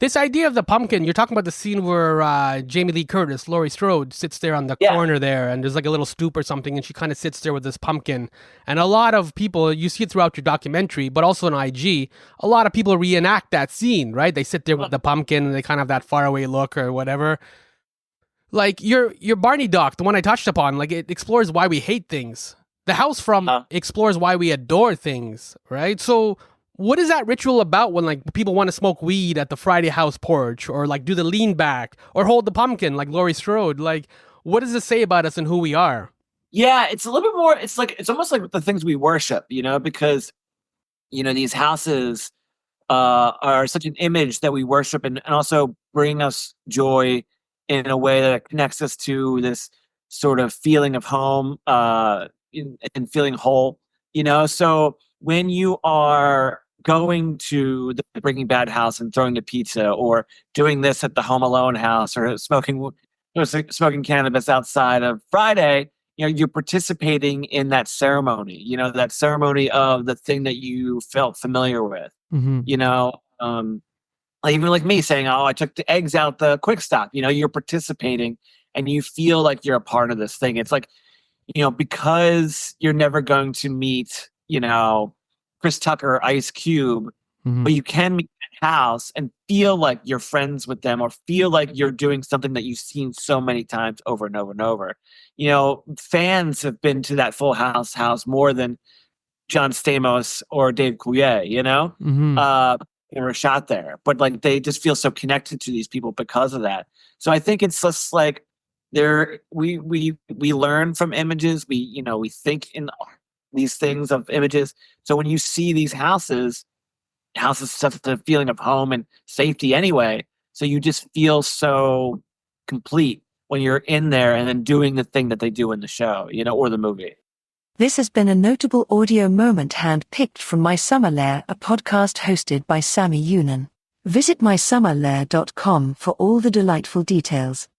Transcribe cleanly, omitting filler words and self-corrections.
This idea of the pumpkin, you're talking about the scene where Jamie Lee Curtis, Laurie Strode, sits there on the Yeah. corner there, and there's like a little stoop or something, and she kind of sits there with this pumpkin. And a lot of people, you see it throughout your documentary, but also on IG, a lot of people reenact that scene, right? They sit there with the pumpkin, and they kind of have that faraway look or whatever. Like your Barney doc, the one I touched upon, like it explores why we hate things. The house from explores why we adore things, right? So what is that ritual about when like people want to smoke weed at the Friday house porch or like do the lean back or hold the pumpkin like Laurie Strode? Like what does it say about us and who we are? Yeah, it's a little bit more, it's almost like the things we worship, because, these houses are such an image that we worship and also bring us joy in a way that connects us to this sort of feeling of home and feeling whole, So when you are going to the Breaking Bad house and throwing the pizza, or doing this at the Home Alone house, or smoking cannabis outside of Friday, you're participating in that ceremony, that ceremony of the thing that you felt familiar with, Mm-hmm. like even like me saying, "Oh, I took the eggs out the quick stop." You're participating, and you feel like you're a part of this thing. It's like, because you're never going to meet, Chris Tucker, or Ice Cube, Mm-hmm. but you can meet that house and feel like you're friends with them, or feel like you're doing something that you've seen so many times over and over and over. Fans have been to that Full House more than John Stamos or Dave Coulier, Mm-hmm. they were shot there, but like they just feel so connected to these people because of that. So I think it's just like we learn from images. We think in these things of images. So when you see these houses such a feeling of home and safety anyway. So you just feel so complete when you're in there and then doing the thing that they do in the show, or the movie. This has been a notable audio moment hand-picked from My Summer Lair, a podcast hosted by Sammy Younan. Visit mysummerlair.com for all the delightful details.